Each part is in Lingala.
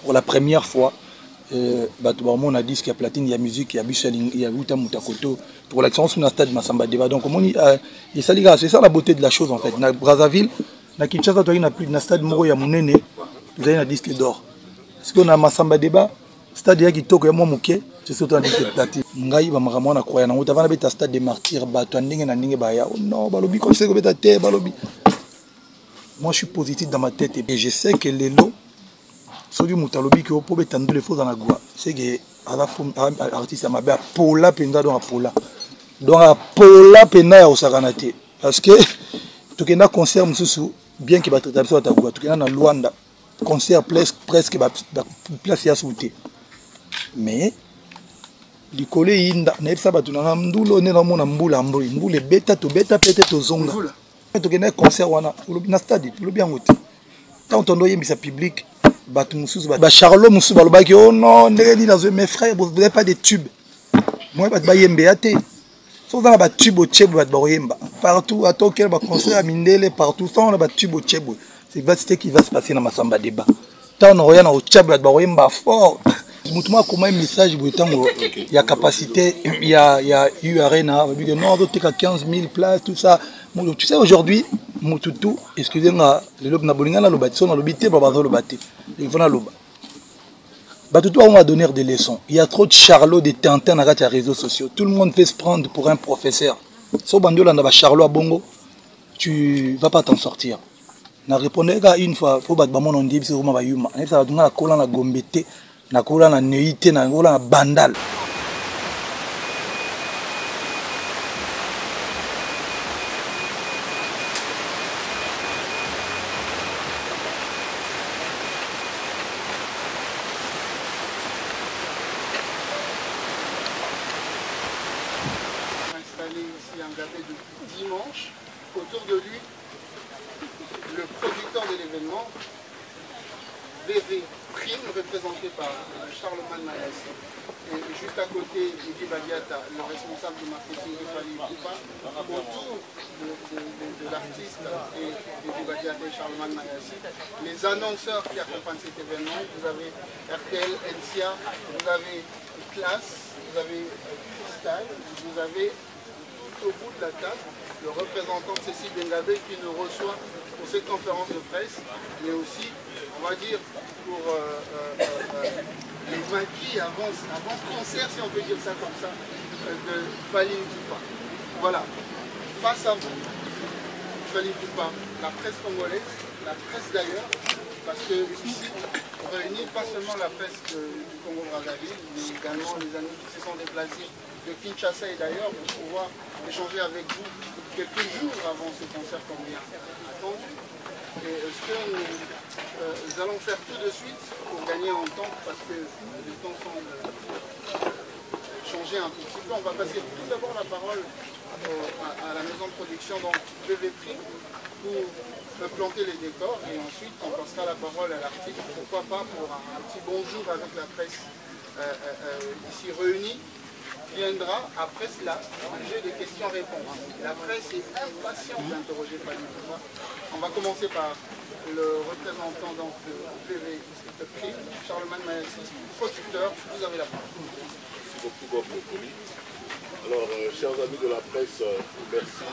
pour la première fois, on a dit qu'il y a platine, il y a musique, il y a Buchaling, il y a Wuta Mutakoto pour l'action sur le stade Massamba Débat. Donc, c'est ça la beauté de la chose en fait. Dans Brazzaville, dans Kinshasa, il y a plus de stade Moro, il y a Mounene, vous avez un disque d'or. Parce qu'on a Massamba Débat, stade qui toque, il y a Mouké, c'est surtout un disque de platine. Ngai, va m'aramona croyant, on a un stade de martyrs, Batouanding et Nanding Baya. Oh non, Balobi, comme c'est que tu Balobi. Moi, je suis positif dans ma tête et je sais que les lots. Soki mutalobi ki opobe tandu les faux dans la goa c'est que artiste a mabe apola penza donc apola pena ya osakanate parce que tokenda concert mususu bien que batrata biso ta goa tokenda na Luanda concert presque place ya souté mais likole yinda na epsa batu na ndulo ne na mona mbula mbule beta to beta pete to zonga tokenda concert wana na stade lobi yango te tant on yembisa public Charlot Moussou Balobaki, oh non, mes frères, vous n'avez pas de tubes. Moi, je vais yembeate. Sauf dans la tube au tchèb, partout, à tout quel concert à Mindele, partout, sans la tube au tchèb. C'est ce qui va se passer dans Massamba Débat. Tant on regarde au tchèb, fort. Moutuma comment un message, il y a capacité, il y a eu arena, il y a non, 15 000 places, tout ça. Tu sais, aujourd'hui, Moutoutou, excusez-moi, le lobe Nabolinga, le bâti, son lobité, Babazo le bâti. Il faut le Batoutou, on va donner des leçons. Il y a trop de charlots, de tintins dans les réseaux sociaux. Tout le monde fait se prendre pour un professeur. Si on a charlot à Bongo, tu ne vas pas t'en sortir. Je répondais une fois, il faut que on dise que c'est un yuma. Ça va donner la cola na gombete, la cola na neité, la cola na bandal. Ici un gabé depuis dimanche. Autour de lui, le producteur de l'événement, VV Prime, représenté par Charlemagne Mayassi. Et juste à côté, Idi Badiata, le responsable du marketing de Fali Poupa. Autour de l'artiste et Idi Badiata et Charlemagne Mayassi, les annonceurs qui accompagnent cet événement, vous avez RTL, NCA, vous avez Classe, vous avez Style, vous avez au bout de la table, le représentant de Cécile Bengabé qui nous reçoit pour cette conférence de presse, mais aussi, on va dire, pour les maquis avant concert, si on peut dire ça comme ça, de Fali Poupa. Voilà, face à vous, Fali Poupa, la presse congolaise, la presse d'ailleurs, parce que ici, on réunit pas seulement la presse du Congo-Brazzaville, mais également les amis qui se sont déplacés de Kinshasa et d'ailleurs pour pouvoir échanger avec vous quelques jours avant ce concert qu'on vient attendu. Et ce que nous allons faire tout de suite pour gagner en temps, parce que les temps semblent changer un tout petit peu, on va passer tout d'abord la parole à la maison de production, donc VV Prime, pour planter les décors et ensuite on passera la parole à l'article, pourquoi pas pour un petit bonjour avec la presse ici réunie. Viendra après cela un jeu de questions-réponses. La presse est impatiente d'interroger Fali Poupa. On va commencer par le représentant donc, de PV Prime, Charlemagne Mayassi, producteur. Vous avez la parole. Merci beaucoup, Bob. Alors, chers amis de la presse, merci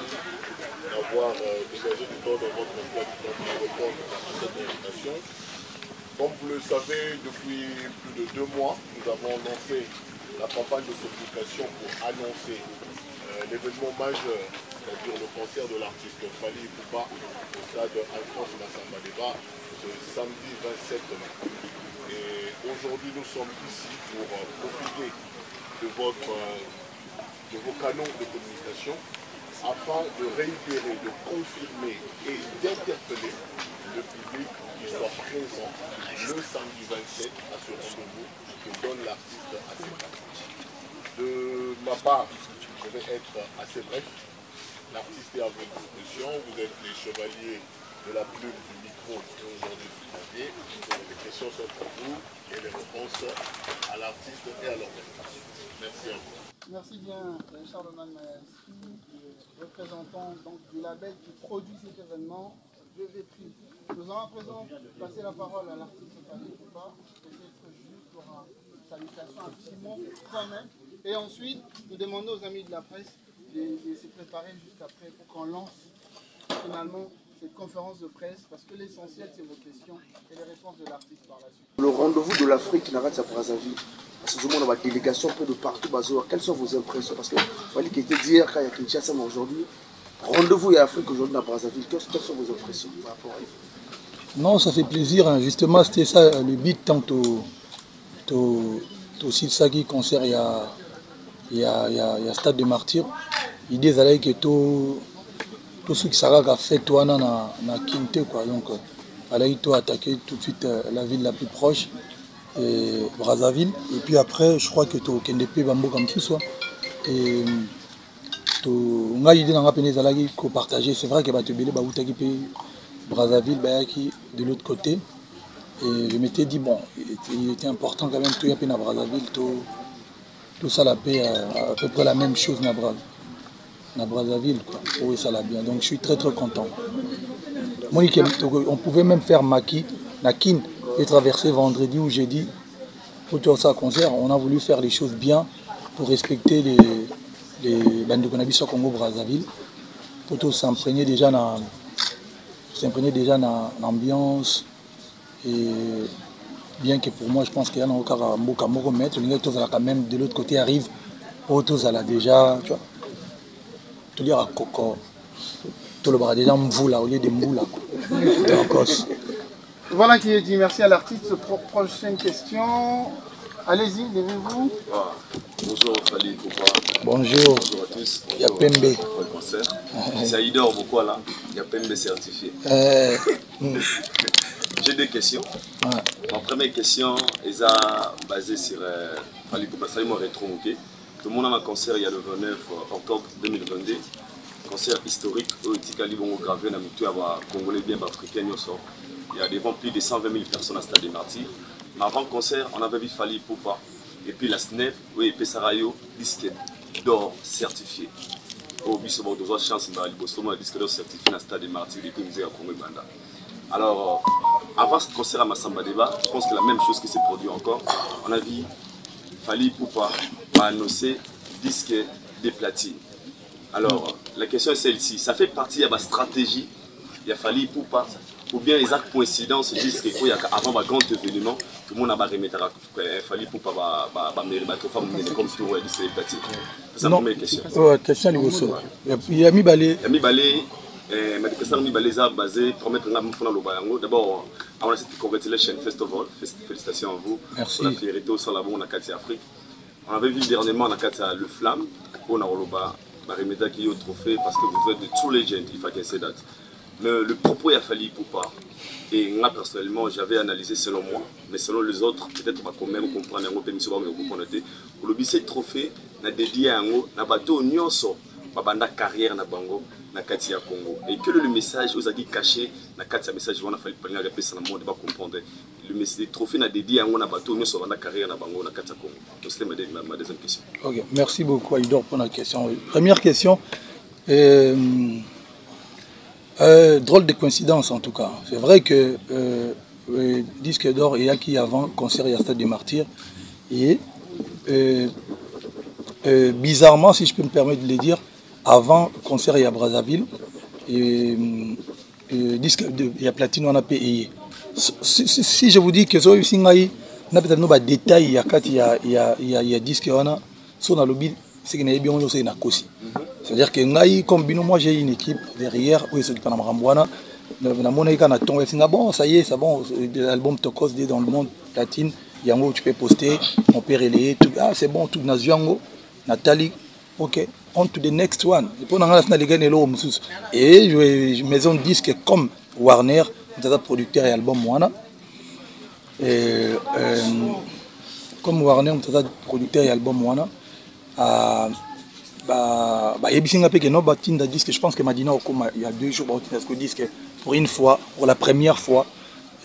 d'avoir dégagé du temps dans votre emploi du temps pour répondre à cette invitation. Comme vous le savez, depuis plus de 2 mois, nous avons lancé la campagne de communication pour annoncer l'événement majeur, c'est-à-dire le concert de l'artiste Fali Poupa au stade Alphonse Massamba Débat ce samedi 27 mai. Et aujourd'hui, nous sommes ici pour profiter de vos canaux de communication afin de réitérer, de confirmer et d'interpeller le public qui soit présent le samedi 27 à ce rendez-vous que donne l'artiste à ses fans. De ma part, je vais être assez bref. L'artiste est à votre disposition. Vous êtes les chevaliers de la plume du micro aujourd'hui du clavier. Les questions sont pour vous et les réponses à l'artiste et à l'organisation. Merci à vous. Merci bien, Charlemagne Mayassi, représentant donc, du label qui produit cet événement, VV Prime. Nous allons à présent passer la parole à l'artiste Fali Poupa. effectivement, quand même. Et ensuite, nous demandons aux amis de la presse de se préparer juste après pour qu'on lance finalement cette conférence de presse, parce que l'essentiel c'est vos questions et les réponses de l'artiste par la suite. Le rendez-vous de l'Afrique n'a pas de Brazzaville. Parce que tout le monde a une délégation un peu de partout. Quelles sont vos impressions? Parce que fallait qu'il était dire quand il y a Kinshasa aujourd'hui. Rendez-vous et Afrique aujourd'hui à Brazzaville. Quelles sont vos impressions par rapport à vous? Non, ça fait plaisir. Hein. Justement, c'était ça le but tant aussi ça qui concerne il y a Stade de Martyrs. L'idée c'est que tout ce qui sera fait toi na Kinte quoi. Donc il faut attaquer tout de suite la ville la plus proche, Brazzaville. Et puis après, je crois que tu as Bambo comme ça soit. Et on a l'idée de partager. C'est vrai que Brazzaville de l'autre côté. Et je m'étais dit, bon, il était important quand même, tout y a à Brazzaville, tout ça la paix, à peu près la même chose dans Brazzaville, quoi. Oui, ça l'a bien. Donc je suis très très content. On pouvait même faire Maki, Nakin, et traverser vendredi ou jeudi pour tout ça concert. On a voulu faire les choses bien pour respecter les bandes de Konabi sur Congo Brazzaville, pour tout s'imprégner déjà dans l'ambiance. Et bien que pour moi, je pense qu'il y a encore un mot à mettre, les gens quand même de l'autre côté arrivent, autos à la déjà, tu vois, tout dire à Coco, tout le bras déjà Mvoula au lieu de Mboula. Voilà qui est dit, merci à l'artiste. Prochaine question. Allez-y, levez-vous. Bonjour Fali Poupa. Bonjour. Bonjour à tous. Il y a Pembe. Pour le concert. C'est Aïdor pourquoi là? Il y a Pembe certifié. J'ai deux questions. Ouais. Ma première question est basée sur Fali Poupa. Ça m'a rétro-moqué. Tout le monde a un concert il y a le 29 octobre 2022. Concert historique où Tikali Bongo gravé dans le Congolais bien africain. Il y a devant plus de 120 000 personnes à Stade des Martyrs. Mais avant le concert, on avait vu Fali Poupa. Et puis la SNEP, oui, Pesarayo, disque d'or certifié. Au but de avoir chance, il disque d'or certifié dans le Stade des Martyrs et puis musée à Congo Banda. Alors, avant ce concert à Massamba Débat, je pense que la même chose qui s'est produite encore. On a vu Fali Poupa annoncer disque de platine. Alors, la question est celle-ci. Ça fait partie de la stratégie. Il a Fali Poupa. Ou bien les actes coïncidences disent qu'avant un grand événement, tout le monde a remettre Fali Poupa comme si on disait platine. C'est la première question. Question à l'Ivoso. Il y a mis balé. Il y a mis balé. Ma question est basée pour mettre en avant. D'abord, on a cette Congratulations Festival. Félicitations à vous. Merci. On a fait Réto sur la bonne à Katia Afrique. On avait vu dernièrement à Katia Le Flamme. On a remettre qui est au trophée parce que vous êtes de true legend, il faut qu'elle se date. Mais le propos il a fallu pour pas. Et moi personnellement, j'avais analysé selon moi, mais selon les autres, peut-être on va quand même comprendre un peu mieux sur le le trophée n'a dédié à un bateau nyonso, babanda carrière na bango na Katia Congo. Et que le message aux aguis caché na Katia message on a fallu prendre la personne dans le monde pas comprendre. Le trophée n'a dédié à un bateau nyonso babanda carrière na bango na Katia Congo. Donc c'était ma deuxième question. Ok, merci beaucoup Aïdor pour la question. Première question. Drôle de coïncidence en tout cas. C'est vrai que disque d'or et acquis avant concert à Stade des Martyrs. Et bizarrement, si je peux me permettre de le dire, avant concert à Brazzaville, disque de platine on a payé. Si je vous dis que si on a peut-être des détails, il y a disque on a sur le lobby, c'est qu'il y a bien aussi na kosi. C'est-à-dire que moi j'ai une équipe derrière où ils s'occupent de Ramboana. Bon, ça y est, c'est bon, l'album Tokos dans le monde platine, Yango, tu peux poster, on peut relayer, tout. Ah, c'est bon, tout Naziango, Nathalie, ok, on to the next one. Et maison de disques comme Warner, producteur et album Moana. Comme Warner, producteur et album Moana. Je pense que Madina il y a 2 jours pour une fois, pour la première fois,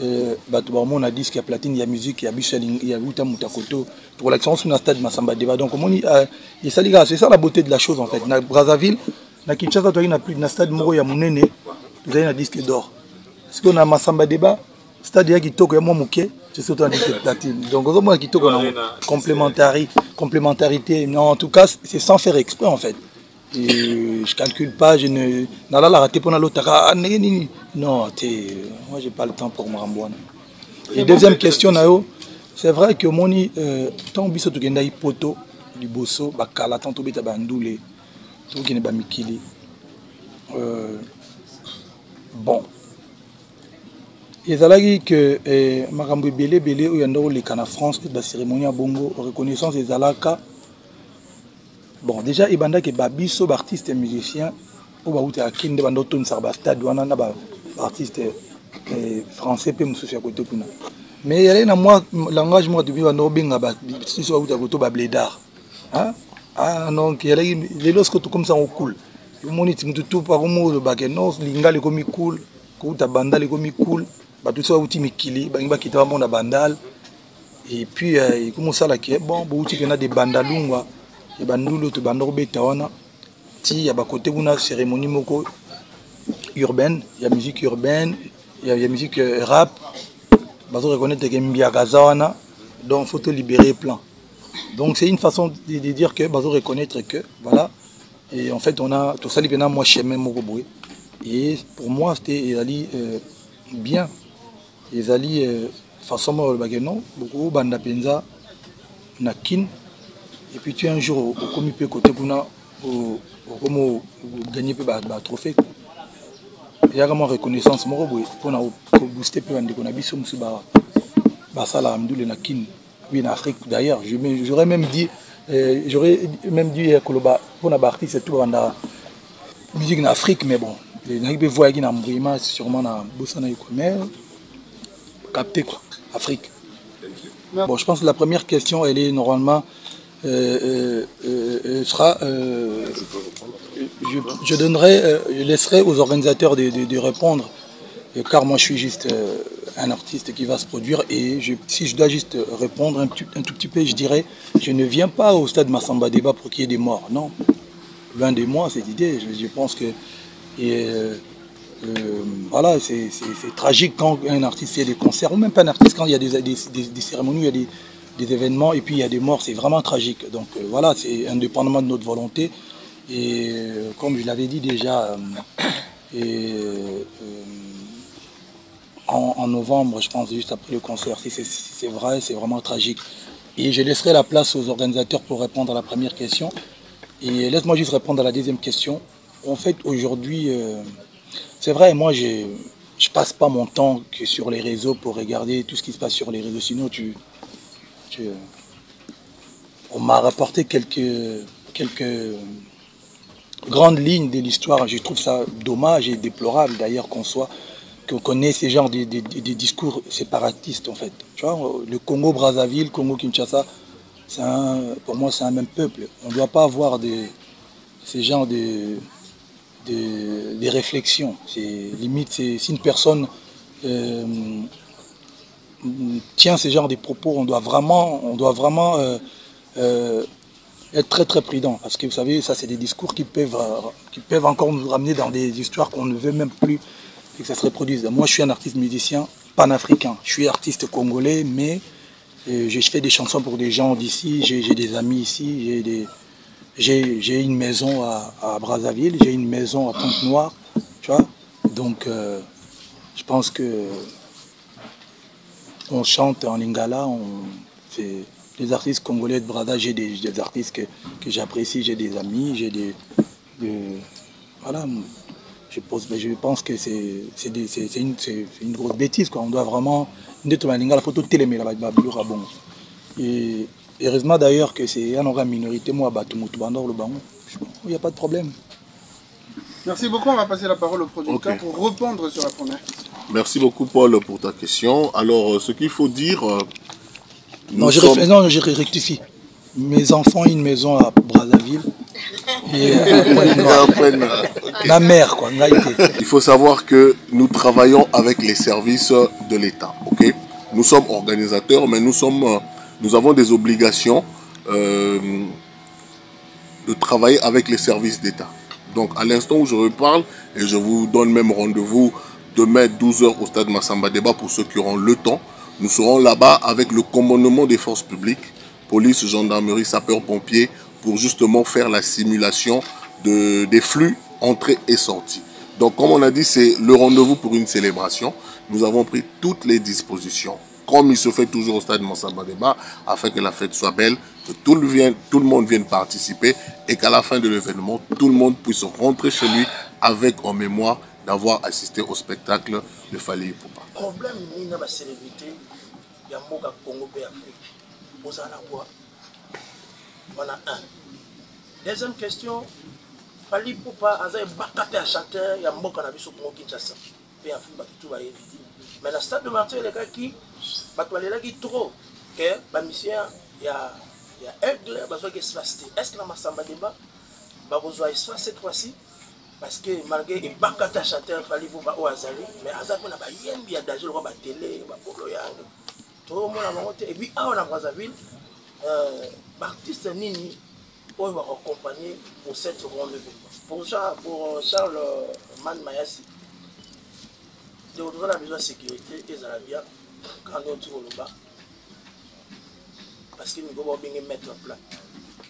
on a disque, il y a platine, il y a musique, il y a Bicheling, il y a Wuta Mutakoto pour l'action sur le stade Massamba Débat. Donc c'est ça la beauté de la chose en fait. Na Brazzaville, na Kinshasa, il n'y a plus de stade Moro, il y a Mounene, vous avez un disque d'or. Parce qu'on a Massamba Débat, stade qui toque, il y a Mouké, C'est surtout un disque de platine. Donc, moi, qui complémentarité. Non, en tout cas, c'est sans faire exprès, en fait. Et je calcule pas, je ne. Non, moi, j'ai pas le temps pour me rembouir. Et deuxième question, c'est vrai que moni, tant biso tu genda ipoto, liboso, bakala, tant bita bandoule, tout qui n'est pas mikili. Bon. Et ça là que makambo belé belé ou yando les cana France la cérémonie à bongo reconnaissance des alaka. Bon déjà ibanda que babiso artiste et musicien ou ba uta kinde bando ton sarba stade wana na ba artiste français pe mususu ya côté kuna. Mais il y a un moi langage moi depuis bando benga ba si so uta côté ba blédard. Hein? Ah non qu'il y a les lorsque tout comme ça on cool. Le monite tout par mot le bague non linga le comme cool, côté banda le comme cool. Bah tout ça outil mikili bah qui t'a bon bandal et puis il commence à la qui bon outil qu'il y a des bandalungwa et bandulo to bandoro beta wana ti ya ba côté una cérémonie moko urbaine il y a musique urbaine il y a musique rap bah on reconnaître que mbia gazawana donc faut te libérer plan donc c'est une façon de dire que bah on reconnaître que voilà et en fait on a tout ça libéna moi chemin moko boy et pour moi c'était bien. Les alliés façon le bagano beaucoup banda penza nakin et puis tu un jour au comité côté kuna au comme gagner peu ba trophée il y a vraiment reconnaissance moko boy pour na booster peu bande kona biso musuba ba sala amdule nakin oui en Afrique d'ailleurs j'aurais même dit koloba pour na artiste c'est tout banda musique en Afrique mais bon les naïbe voyager na mbima sûrement na bosana mais capté quoi, Afrique. Bon, je pense que la première question, elle est normalement sera. Je laisserai aux organisateurs de répondre, car moi je suis juste un artiste qui va se produire et si je dois juste répondre un tout petit peu, je dirais, je ne viens pas au stade Massamba Débat pour qu'il y ait des morts. Non, loin de moi cette idée. Je pense que voilà, c'est tragique quand un artiste fait des concerts, ou même pas un artiste, quand il y a des cérémonies, il y a des événements, et puis il y a des morts, c'est vraiment tragique. Donc voilà, c'est indépendamment de notre volonté. Et comme je l'avais dit déjà, en novembre, je pense, juste après le concert, si c'est vrai, c'est vraiment tragique. Et je laisserai la place aux organisateurs pour répondre à la première question. Et laisse-moi juste répondre à la deuxième question. En fait, aujourd'hui... c'est vrai, moi je passe pas mon temps que sur les réseaux pour regarder tout ce qui se passe sur les réseaux. Sinon, on m'a rapporté quelques grandes lignes de l'histoire. Je trouve ça dommage et déplorable d'ailleurs qu'on ait ces genres de discours séparatistes en fait. Tu vois, le Congo-Brazzaville, Congo-Kinshasa, pour moi c'est un même peuple. On ne doit pas avoir ces genres des réflexions. Limite, si une personne tient ce genre de propos, on doit vraiment être très très prudent. Parce que vous savez, ça c'est des discours qui peuvent encore nous ramener dans des histoires qu'on ne veut même plus que ça se reproduise. Moi je suis un artiste musicien panafricain. Je suis artiste congolais, mais je fais des chansons pour des gens d'ici, j'ai des amis ici, j'ai une maison à Brazzaville, j'ai une maison à Pointe-Noire, tu vois. Donc, je pense que on chante en lingala, les artistes congolais de Brazza, j'ai des artistes que j'apprécie, j'ai des amis, voilà. Je pense que c'est une grosse bêtise, quoi. On doit vraiment... la photo télé, et heureusement d'ailleurs que c'est une minorité, moi, il n'y a pas de problème. Merci beaucoup, on va passer la parole au producteur pour répondre sur la première question. Merci beaucoup Paul pour ta question. Alors ce qu'il faut dire... non, je rectifie. Mes enfants ont une maison à Brazzaville. Et ma mère, quoi. Il faut savoir que nous travaillons avec les services de l'État. Okay? Nous sommes organisateurs, mais nous avons des obligations de travailler avec les services d'État. Donc à l'instant où je reparle, et je vous donne même rendez-vous demain 12h au stade Massamba Débat pour ceux qui auront le temps, Nous serons là-bas avec le commandement des forces publiques, police, gendarmerie, sapeurs-pompiers, pour justement faire la simulation des flux entrée et sortie. Donc comme on a dit, c'est le rendez-vous pour une célébration. Nous avons pris toutes les dispositions, comme il se fait toujours au stade Massamba Débat, afin que la fête soit belle, que tout le monde vienne participer et qu'à la fin de l'événement, tout le monde puisse rentrer chez lui avec en mémoire d'avoir assisté au spectacle de Fally Ipupa. Problème ni na célébrité, il y a beaucoup de Congo et Afrique. Vous en avez quoi? On a un. Deuxième question, Fally Ipupa a bakate à chanteur, il y a beaucoup de Congo Kinshasa. Et Afrique, tout va y mais le stade de Martyr, les gars qui trop, que la mission, il y a Aigle, il y a espace. Est-ce que la Massamba Débat, il y a espace cette fois-ci? Parce que malgré les bakata chanteur, Fally Ipupa au Azali, mais Azali, on a yembi à danger, on a télé, on a polo yang. Tout le monde a monté. Et puis, on a Brazzaville, l'artiste Nini, on va accompagner pour cette rendez-vous. Pour Charles Man Mayasi, on a besoin de sécurité et ça va bien quand on trouve le bas. Parce que nous devons bien mettre en place.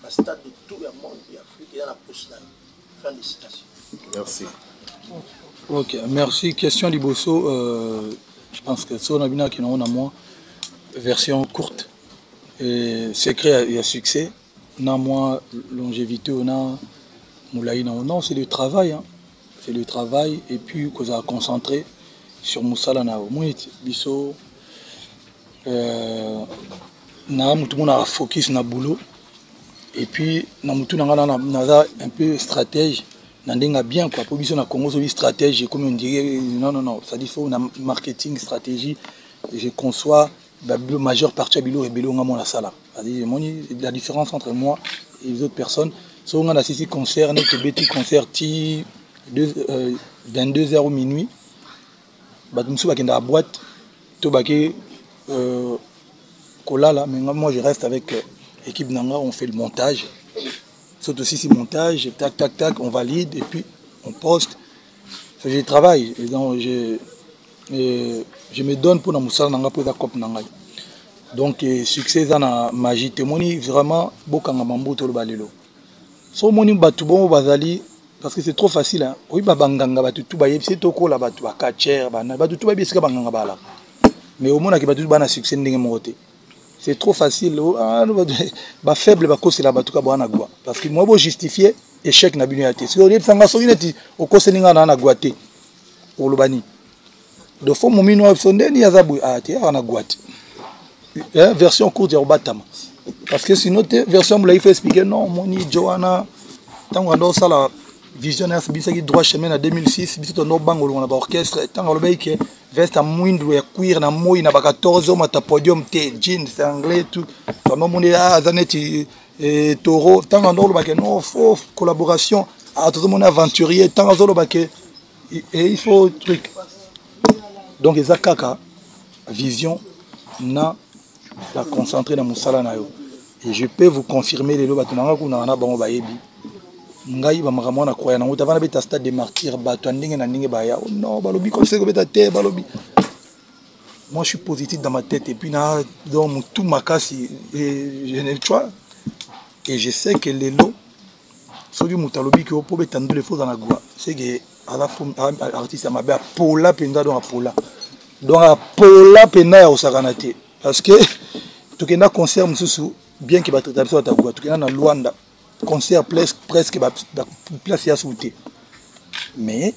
La stade de tout le monde, l'Afrique, et dans la prochaine fin de citation. Merci. Ok, merci. Question Liboso. Je pense que ça, on a bien qu'il y a moins version courte. Et secret, il y a succès. On a moins longévité, on a moulaï. Non, c'est le travail. Hein. C'est le travail. Et puis, qu'on a concentré sur Moussala Nao. Moi, biso, tout le monde a focus na boulot. Et puis, na mutu na un peu stratège. N'a bien quoi. Pour biso na Congo, c'est une stratégie. Comme on dirait, non. Ça dit faut une marketing stratégie. Et je conçois la majeure partie de Bilo et Bilo ngamo la sala. La différence entre moi et les autres personnes. Si on a assisté concert, notre petit concert 22h au minuit. Batumsu bakenda la boîte, to baké kolala. Mais moi je reste avec l'équipe Nanga, on fait le montage. Sauf aussi c'est montage, tac, on valide et puis on poste. Je travaille, et donc je me donne pour la Moussala Nanga pour la Coupe Nanga. Donc succès dans la magie, témoigne vraiment beaucoup de bambou tout le balelo. So moni batubon bazali parce que c'est trop facile hein. Oui babanganga batu tout ba yebisi toko la batu ba catcher bana batu tout ba bisika banganga bala. Mais au monde qui batu bana succès ndenge moté. C'est trop facile ba faible ba kosi la batu ka bana gwa parce que moi bo justifier échec na bino yaté. Si on dit sanga so ineti o koselinga na gwaté. Pour le bani. De fond mon mino sondeni yazabu ate ana gwate. Version courte ya Batama. Parce que sinon version il faut expliquer non moni Johanna tant on ça la visionnaire c'est qui droit chemin en 2006 biso no bango on a orchestre tant le baïke veste à moindre ya cuir na moi na ba 14 hommes à podium té jeans c'est anglais tout non moni azaneti et taureau tant on le baké non faut collaboration à tout le monde aventurier tant on le baké et il faut truc donc les akaka vision na la concentrer dans Moussala na yo. Et je peux vous confirmer les lois batunanga kuna na bango bayebi. Ngai ba makamwa na croya na utavana beta stade de martyr bato ndenge na ndenge ba ya. Oh non, balobi comme c'est beta te balobi. Moi je suis positif dans ma tête et puis na dans tout makasi et je ne vois et je sais que les lots so du mutalobi que po beta ndule fo dans la gua. C'est que à la fond artiste ma ba pola penda dans pola. Donc pola penda ya osakanate parce que tout que na concert mususu bien que battre sur ta voix tout que na Luanda concert presque place ya souté mais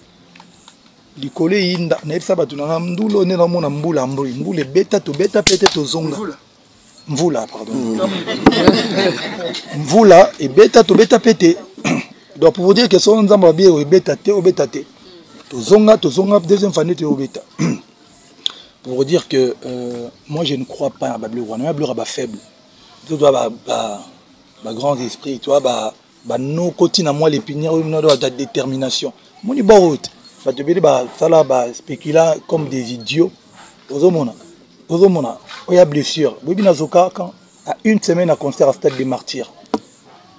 likole inda na epsa batu na ndulo ne na mona mbula mbule beta pete to zonga mvula pardon mvula et beta pete donc pour vous dire que son nzamba bien o beta te to zonga deuxième fois te o beta. Pour vous dire que moi je ne crois pas à Babylone, on a Babylone faible. Tu dois ba grand esprit, tu vois ba no côté na moi l'épinière ou ta détermination. Mon ni borot, ba te beli ba sala ba spécula comme des idiots. Ozomona. Il y a blessure. Bobi nazoka quand à une semaine à concert à Stade des Martyrs.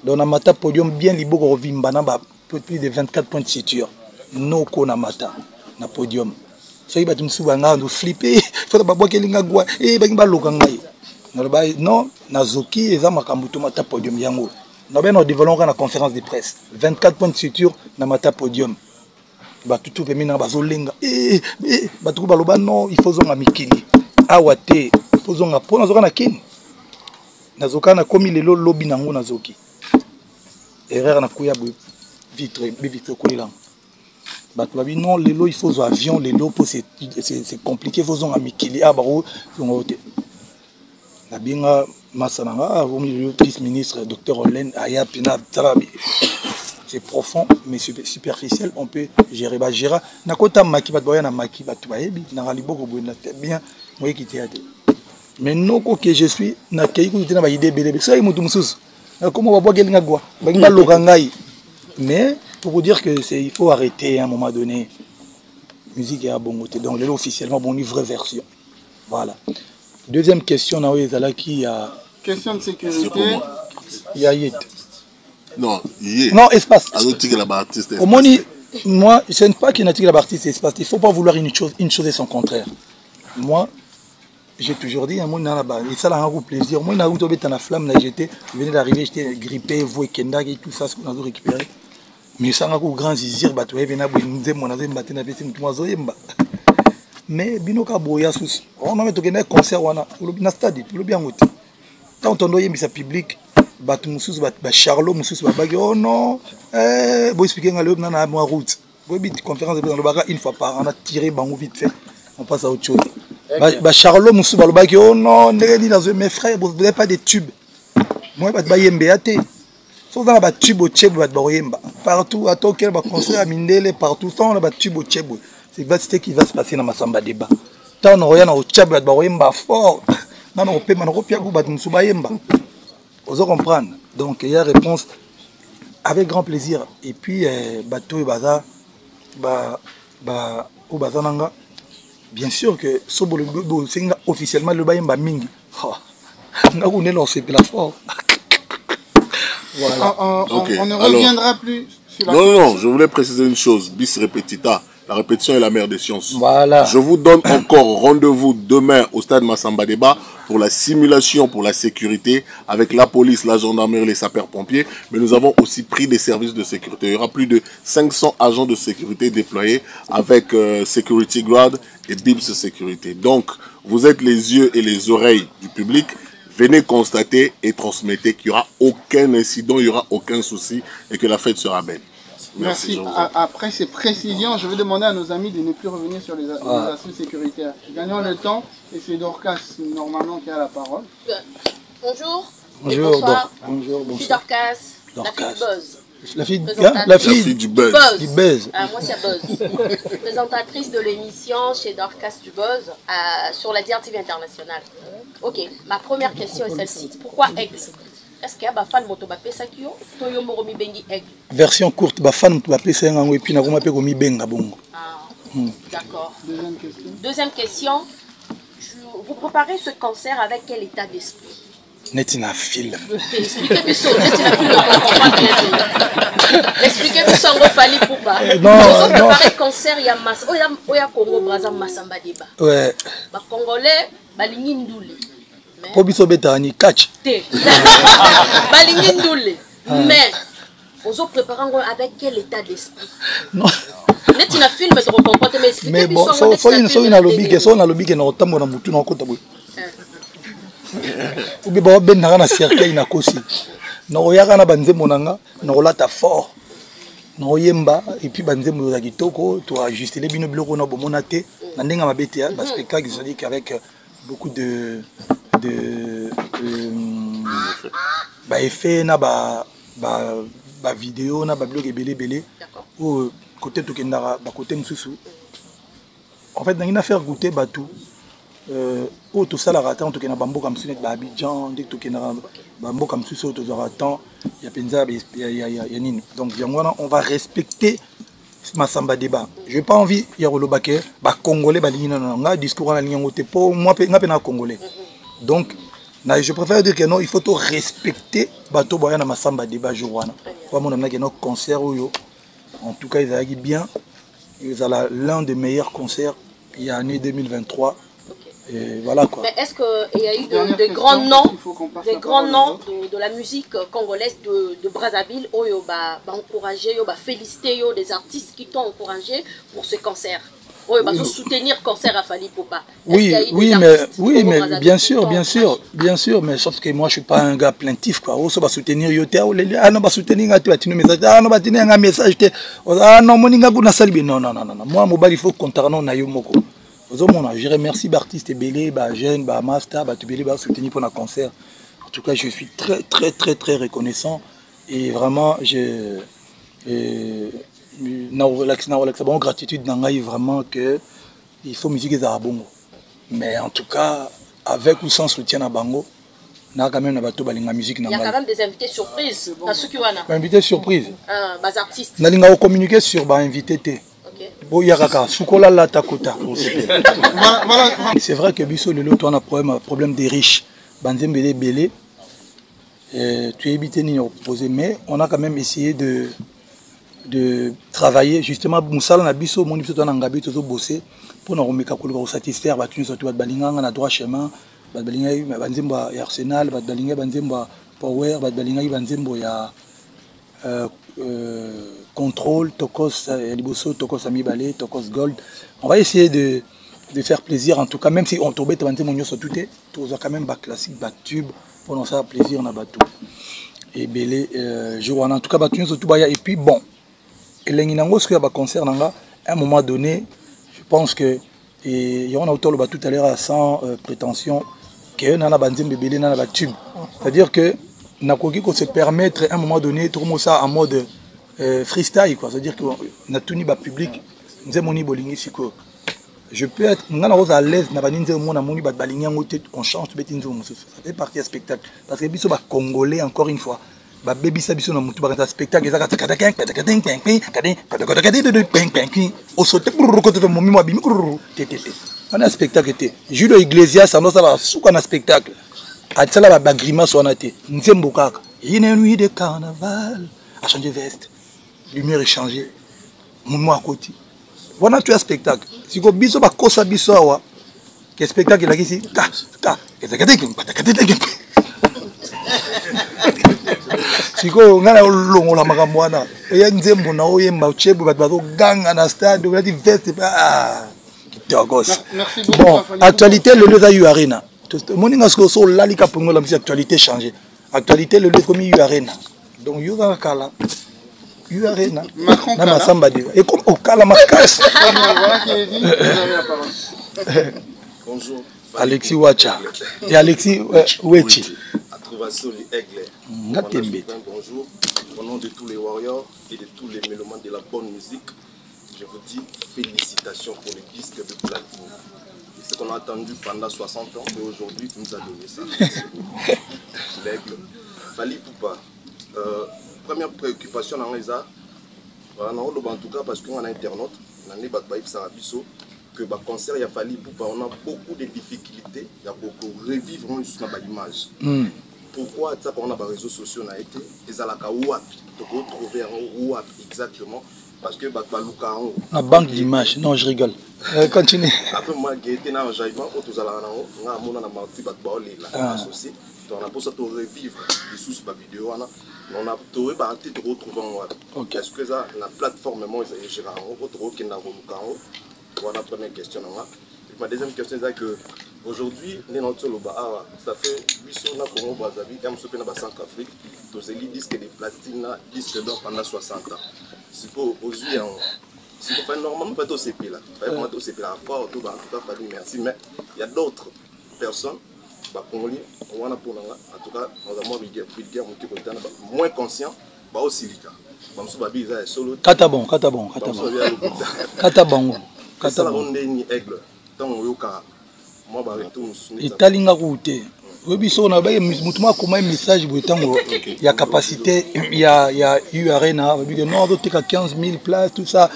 Donc on a mata podium bien libo ko vimba na ba plus de 24 points de suture. No ko na mata na podium. soki bato mosusu banga ndo flippe fota babwakelinga gwa bangi baloka ngai naloba non nazoki eza makambo to mata podium yango nabe na développement na conférence de presse 24 points de suture na mata podium bato tout pe mina bazolenga bato ko baloba non il faut zonga mikili awa te il faut zonga po nazoka na kini nazoka na komi lelo lobi nango nazoki erreur na kuya vitre kolela bato babi non lelo il faut avion lelo po c'est compliqué il faut zonga mikili baro zonga te na binga masananga le vice-ministre docteur Olen aya pina tarabi c'est profond mais superficiel on peut gérer ba gérer na kota maki bato boya na maki bato bayebi na raliboko boyena bien moi qui théâtre mais non que je suis na kei ko tena ba idée belé ça mutu mususu comment va boire gelinga gwa ba ngba lokangai mais pour vous dire que il faut arrêter à un moment donné musique à bon côté donc là officiellement bon une vraie version voilà deuxième question na ezala qui a question de sécurité il y a yet non espace au moi je ne pas qu'il n'a l'artiste espace il faut pas vouloir une chose et son contraire moi j'ai toujours dit, moi, et ça a un plaisir. Moi, j'ai eu la flamme, je venais d'arriver, j'étais grippé, vous et Kenda, et tout ça, ce qu'on a récupéré. Mais ça a un grand zizir, mais binoka boya sous. On a mis un concert, on a un stade, on a bien goûté. Quand on a mis ça public, Charlot, oh non, vous expliquez à l'homme, on a une route. Vous avez une conférence une fois par an, on a tiré, vite fait, on passe à autre chose. Charlot Moussou Balobaki, oh non, mes frères, vous n'avez pas de tubes. Moi, je vais vous sauf dans la tube au tchèb, partout, à Tokyo, à concert à Mindele, partout, on a des tubes au tchèb. C'est ce qui va se passer dans ma samba débat. Tant on a au tchèb, fort. Non, on peut vous comprendre. Donc, il y a réponse avec grand plaisir. Et puis, bateau et baza, au bazananga. Bien sûr que officiellement le bayemba mingi. On est lancé plateforme. Voilà. On ne reviendra plus sur la Non, je voulais préciser une chose, bis repetita. La répétition est la mère des sciences. Voilà. Je vous donne encore rendez-vous demain au stade Massamba Débat pour la simulation pour la sécurité avec la police, la gendarmerie, les sapeurs-pompiers. Mais nous avons aussi pris des services de sécurité. Il y aura plus de 500 agents de sécurité déployés avec Security Guard et BIBS Sécurité. Donc, vous êtes les yeux et les oreilles du public. Venez constater et transmettez qu'il n'y aura aucun incident, il n'y aura aucun souci et que la fête sera belle. Merci. Après ces précisions, je vais demander à nos amis de ne plus revenir sur les aspects sécuritaires. Gagnons le temps et c'est Dorcas normalement qui a la parole. Bonjour. Bonjour. Bonsoir. Bonjour. Je suis Dorcas, la fille du Buzz. La fille du Buzz. Moi c'est Buzz. Présentatrice de l'émission chez Dorcas du Buzz sur la DRTV internationale. Ok, ma première question est celle-ci. Pourquoi Aigle? Est-ce qu'il y a des fans qui ont Aigle? Version courte, des fans qui ont et puis d'accord. Deuxième question. Vous préparez ce concert avec quel état d'esprit? Netina film. Expliquez-moi ça, expliquez-moi ça, on fallait pour pas. Non, préparer le concert, il y a Massa, il y a Congo Brazza Massamba Débat. Ouais. Les Congolais, balingi ndouli. Pobiso betani catch. Balingi ndouli. Mais on se prépare avec quel état d'esprit? Non. Netina film, mais tu comprends, mais expliquez-moi. Mais bon, so ina lobby que na otambo na mutu na kota boy. Ubi ba ben na cercueil na kosi. Na oyaka na banzembo nanga, na olata fort. Na oyemba et puis banzembo za kitoko, to ajuster les bino biloko na bomona te, na ndenga mabete ba spectacle c'est-à-dire qu'avec beaucoup de effets na ba vidéo na ba blog belé ou côté to kendara ba côté mususu. En fait, dans une affaire goûter batou tout ça la raté en tout cas na bambo comme sunet ba Abidjan dès que na bambo comme suso to ratant il y a penza il y a nini donc bien on va respecter Massamba Débat. Je n'ai pas envie ya rolobake ba congolais ba ligne nga discours na ligne ngote pour moi nga pe na congolais. Donc je préfère dire que non, il faut tout respecter bato boya na Massamba Débat jourwana. Pour mon amna que nos concerts en tout cas ils allaient bien. Ils allaient l'un des meilleurs concerts il y a année 2023. Okay. Et voilà quoi. Mais est-ce qu'il y a eu des grands noms, de la musique congolaise de Brazzaville, qui ont encouragé, félicité des artistes qui t'ont encouragé pour ce concert? Oui, soutenir le concert à Fally Ipupa. Oui, mais bien sûr, mais sauf que moi je suis pas un gars plaintif quoi. On va soutenir yote, ah non, va soutenir tu as message, ah non, va tenir un message, ah non, moninga kuna salibi, non. Moi mobile il faut contrairement na yo moko. Je remercie l'artiste Belé, jeune, master, Belé, soutenir pour le concert. En tout cas, je suis très reconnaissant et vraiment gratitude vraiment que il faut musique à bongo. Mais en tout cas, avec ou sans soutien à bango, il y a quand même des invités surprises. Invités surprises. Des artistes. Nous allons communiquer sur les invités. C'est vrai que Bisso le lot on a problème des riches. Banzembe belé. Tu es évité ni opposé, mais on a quand même essayé de travailler justement Moussala na Bisso mon biso na ngabi tozo bosser pour nous remettre pour satisfaire batu surtout balinga na droit chemin balinga banzemba ya Arsenal balinga banzemba Power balinga banzembo ya contrôle, Tokos Liboso, Tokos Amibale, Tokos Gold. On va essayer de faire plaisir en tout cas, même si on tombe sur tout est, tout quand même bas classique, bas tube, pour nous faire plaisir on a bateau. Et belé, en tout cas bateau sur tout baya et puis bon. Et l'enginango ce qu'il y a concert à un moment donné, je pense que et y en a autour le bateau tout à l'heure sans prétention que nana banzembe belé nana bas tube. C'est-à-dire que n'a qu'on se permettre à un moment donné tout ça en mode freestyle quoi, c'est-à-dire que na tuni ba public nzemoni bolingi siko je peux être ngana rosa à l'aise na baninze mona moni ba balingi ngote on change tout betinzo mususu ça fait partie du spectacle parce que biso ba congolais encore une fois ba baby sa biso na mutu ba ka spectacle ezaka au sauter pour côté momi mo bimi tétété on a spectacle était Julio Iglesias ça va souka na spectacle atsala ba grimace on a été nzembo kaka une nuit de carnaval a changé veste lumière est changée mon à côté voilà tu as spectacle si ko biso ba kosa biso awa que spectacle là ici si ko ngana longo la makambo wana ya nzembo na oyemba chebu ba ganga na stade on a dit veste bon actualité le lieu à U Arena moninga so lalika pongo la actualité changé actualité le lieu comme U Arena donc yoga kala U Arena na masamba de et comme au kala makas bonjour Alexis Wacha et Alexis Wechi Atrouvasoli Aigle bonjour au nom de tous les warriors et de tous les mélomanes de la bonne musique je vous dis félicitations pour le disque de platine. Ce qu'on a attendu pendant 60 ans, mais aujourd'hui, tu nous as donné ça. L'aigle. Fally Ipupa. Première préoccupation dans les arts, en tout cas, parce qu'on a un internaute, on a que le concert, il a Fally Ipupa, on a beaucoup de difficultés, il y a beaucoup revivre l'image. Pourquoi ça on a des réseaux sociaux a été ils ont la retrouver en exactement parce que la banque d'image non je rigole continue après moi qui était dans jaillement autour de la on a marti associé on a pour ça de revivre les sous la vidéo on a trouvé par de retrouver en est-ce que ça la plateforme moi ils gèrent en autre qui n'a voilà la première question ma deuxième question c'est que aujourd'hui, ça fait 8 ans que nous avons en Centrafrique, nous avons dit disque de platine, disque d'or pendant 60 ans. Si vous avez normalement pas au CP là, au CP là, merci, mais il y a d'autres personnes, en tout cas, moins conscients, aussi Katabon. Italinga route. Webiso na baye mutuma koma message botango ya capacité ya U Arena non d'autres 15 000 places tout ça.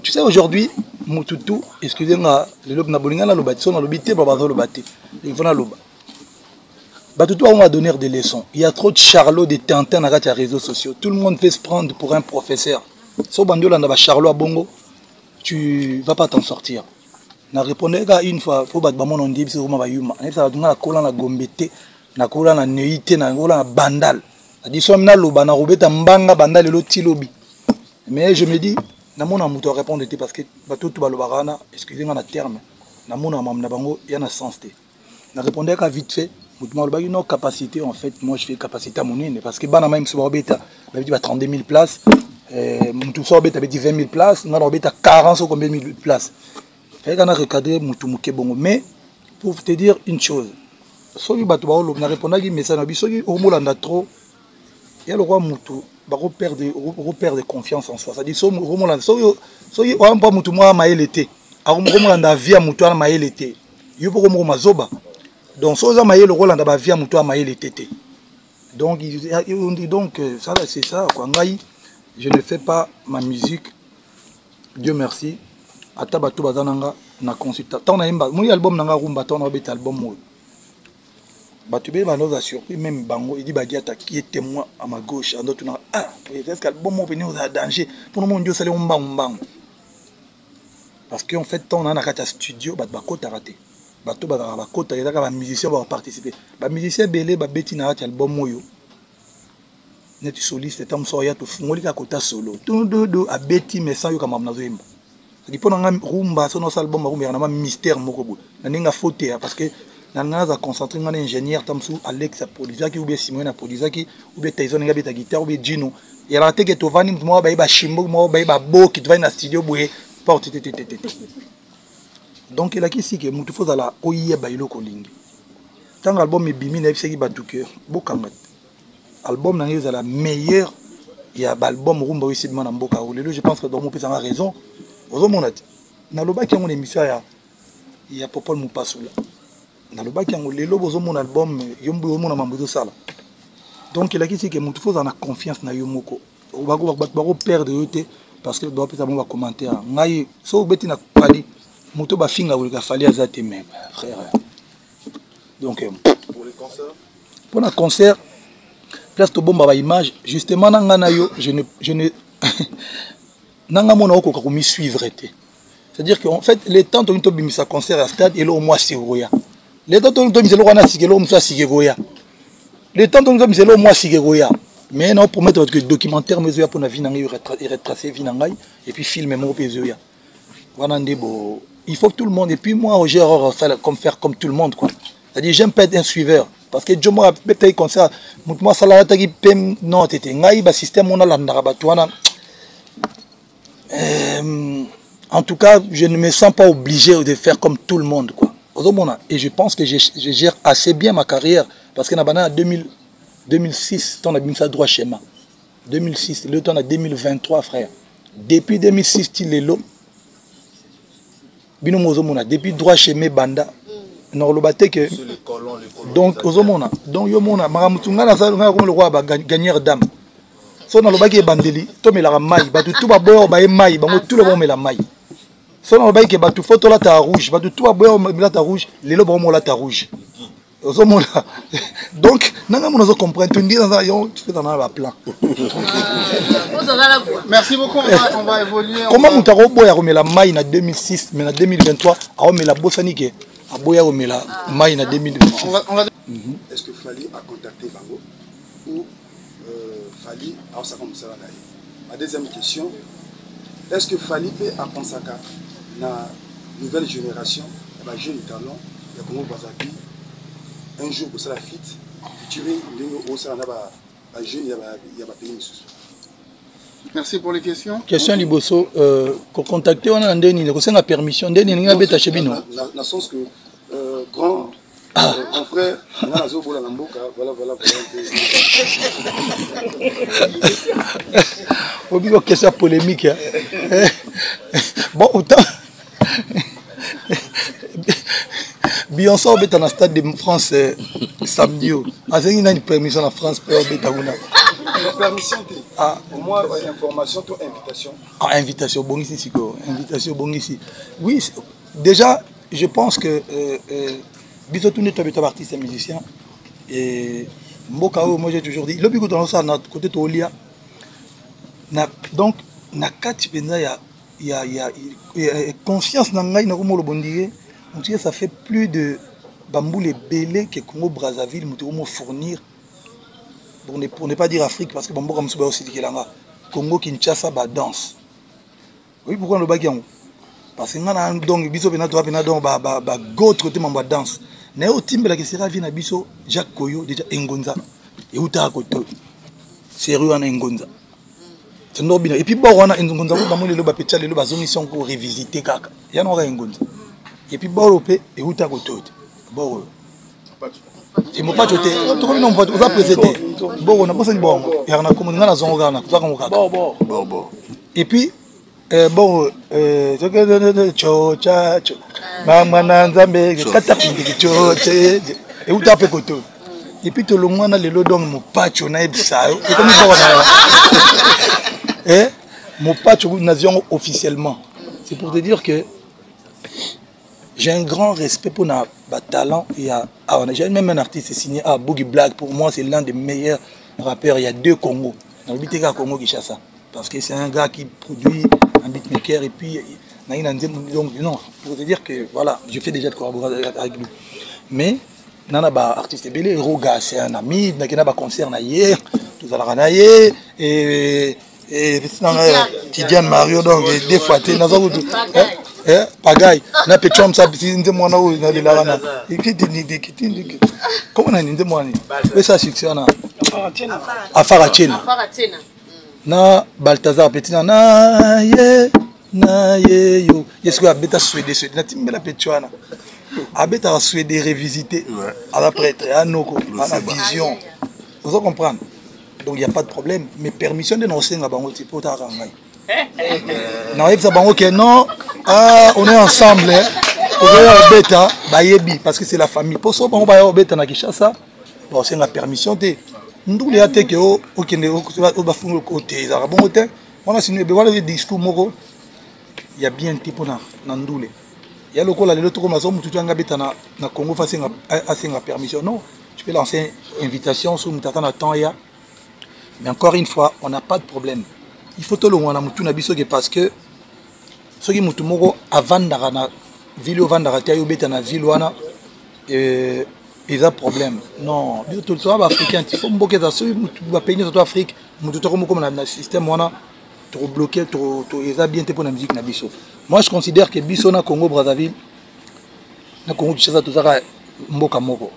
Tu sais aujourd'hui mututu excusez-moi le lob na bolinga na lobati so na lobité ba bazo lobati. Il faut na loba. Batutu on va donner des leçons. Il y a trop de charlots de Tintin na les réseaux sociaux. Tout le monde fait se prendre pour un professeur. So bandola na ba charlot à bongo, tu vas pas t'en sortir. na répondre ka une fois pour battre mon on dit c'est comment va yuma et ça va kola na gombete na kola na neite na kola na bandal dit somme na loba na robeta mbanga bandal le tilobi mais je me dis na mona muto répondre parce que bato tout balobana excusez-moi na terme na mona mam na bango ya na sens té na répondre ka vite fait muto maloba une capacité en fait moi je fais capacité à mon nez parce que bana même so robeta ba dit 32 000 places muto so robeta dit 20 000 places na robeta 40 ou combien de places. On a recadré Moutoumouké Bongo. Mais pour te dire une chose, si on a répondu à message, si on a trop, il y a le roi Moutou, il repère de confiance en soi. C'est-à-dire, si on a pas Moutou, à l'été, on a vie à Moutou, à l'été. Il y a un mazoba. Donc, si on a le rôle de vie à Moutou, à l'été. Donc, ça, c'est ça. Je ne fais pas ma musique, Dieu merci. Atabatou bazananga na consulta tant na imba mon album nanga rumba tant na bet album mo batube ba nous a surpris même bango il dit badiata qui est témoin à ma gauche en d'autres ah est-ce que album mo venir au danger pour nous mondio sale mbang parce que en fait tant na kata studio bat bakota raté bato ba bakota ya ka ba musicien ba participer ba musicien belé ba beti na album moyo net soliste tam so ya to fungoli ka kota solo tout do a beti mais sans yo kama nazo imba. Il faut rumba sur nos albums rumba mystère moko na ninga faute parce que na za concentrer ngana ingénieur tamsu Alex produisa ki ou bien Simon na produisa ki ou bien Tyson nga beta guitare ou bien Gino il a que to vani mo ba shimbo mo ba bo ki va na studio boye porte donc il a qui si que mutu faut la oye ba iloko lingi tant album e bimi na biseki ba tout cœur bokanga album na ngeza la meilleure il y a album rumba aussi de na mboka lelo je pense que donc mon père a raison. Na loba ki mon émission ya Popol Mupasula na loba ki ngo lelo bozo mon album yombo mon mambo sala donc il a dit que mutu faut en confiance na yomoko ba perdre yote parce que doit peut avoir commentaire ngai so beti na pali mutu ba finga wulika fali azate même frère donc pour les concerts pour un concert place to bomba ba image justement na ngana yo je ne nanga mona okoka ko mi suivre été. C'est-à-dire qu'en fait les temps to to bimisa concert à stade et là au mois sigoya. Les temps to miselo wana sigelo msa sigoya. Les temps to miselo mois sigoya. Mais non pour mettre que documentaire mezo ya pour na vie nanga retracer vie nanga et puis filmer mon pezo ya. Wana ndebo il faut que tout le monde et puis moi j'ai comme faire comme tout le monde quoi. C'est-à-dire j'aime pas être un suiveur parce que je me peut-être concert moi ça la tagi pem non tete ngai ba système on a la ndarabatwana. En tout cas, je ne me sens pas obligé de faire comme tout le monde, quoi. Et je pense que je gère assez bien ma carrière parce que en 2006, on a mis ça droit schéma. 2006, le temps à 2023, frère. Depuis 2006, il est là. Depuis droit schéma banda. Que donc ozomona donc yo mona maramutunga na ça le roi ba gagneur dame. So na lobaki bandeli to melaka mai batu tout ba boyo ba mai bango tout le monde mela mai so na lobaki ke batu photo la ta rouge batu tout ba boyo mela ta rouge lelo ba mo la ta rouge ozo mona donc nanga mona zo comprendre tu dis dans yo tu fais dans la plan. Merci beaucoup, on va évoluer. Comment mutaro boya romela mai na 2006 mais na 2023 a romela bosani ke a boya romela mai na 2026. Est-ce que Fally a contacté Bango ou Fally a ça comme ça là. Ma deuxième question, est-ce que Fally peut apprendre ça la nouvelle génération, les jeunes talents, les Congo Brazzaville, un jour pour ça la fit, featuring au ça la jeune il y a pas pays. Merci pour les questions. Question liboso contacter on a ndeni ko senga permission ndeni ninga beta chebino. Na sens que grand mon frère, on a zo bola mboka, voilà. Obi ko question polémique. Bon autant Beyoncé est dans le stade de France samedi. Est-ce qu'il y a une permission en France pour Betaguna? Permission, au moins information, toi, invitation. Ah, invitation, bon ici, invitation, bon ici. Oui, déjà, je pense que Bisotou n'est pas artiste et musicien. Et Mbokao, moi j'ai toujours dit, le but dans ça, notre côté de Olia. Donc, na kati penza ya y a confiance dans ngai na ko mo bondire. On dirait ça fait plus de bamboule belé que Congo Brazzaville me fournir pour ne pas dire Afrique parce que bambo comme ça aussi dikelanga Congo Kinshasa ba danse. Oui pourquoi le bagian parce que ngana donc biso pena to pena donc ba gotre te mamba danse. Na o timbe la que sera vi na biso Jacques Koyo déjà Engonza et uta ko to. Sérieux en Engonza. C'est nobina et puis bon on a Engonza ba mo le ba pecha le ba zongi pour revisiter kaka. Ya no ga Engonza. Et puis Boropé et Uta Kotot. Boro. Et mon patch était. On va présenter. Boro, on a pas bon. Et on a commandé la zone organe. Et puis, bon, Chocha, Maman Nzambe, Katapindi, Chocha, et Uta Pekoto. Et puis tout le monde a le lodon, mon patch, on a eu ça. Et comme ça, mon patch, nation officiellement. C'est pour te dire que. J'ai un grand respect pour notre talent. J'ai même un artiste signé à Boogie Black. Pour moi, c'est l'un des meilleurs rappeurs. Il y a 2 Congos. Dans le BTK Congo Kinshasa. Parce que c'est un gars qui produit un beatmaker. Et puis, donc, non, pour te dire que voilà, je fais déjà de collaborer avec lui. Mais, nana ba artiste belé, Roga, c'est un ami. Il a un concert hier. Tout à l'heure, et Tidiane Mario, donc, des fois, tu es Pagaille, na petchom ça c'est moi na na de la na. Comment on a dit moi ni? Mais ça succès na. Afara Chena. Na Balthazar petit na ye yo. Est-ce que abeta suédé na timbela petchwana. Abeta suédé revisité à la prêtre à noko à la vision. Vous comprenez? Donc il y a pas de problème, mais permission de nous senga bango tipo ta rangai. Non, non, on est ensemble. Bêta, parce que c'est la famille. Pour ça, on va bêta na Kinshasa. Bon, c'est la permission. Nous les attaques au côté. On a signé le discours moro. Il y a bien type na Ndoule. Il y a le col à l'autre comme ça, tout un bêta na Congo face à la permission. Non, je peux lancer une invitation sur nous t'attendre à temps. Mais encore une fois, on n'a pas de problème. Il faut tout le monde parce que ceux qui sont avant de la ville, avant de la ville, ils ont problème. Non, tout le temps africain, il faut que les pays de l'Afrique, comme le système, pour bloquer, ils ont bien pour la musique. Moi, je considère que Bisso na Congo Brazzaville, na Congo Kinshasa, tout ça, mboka moko.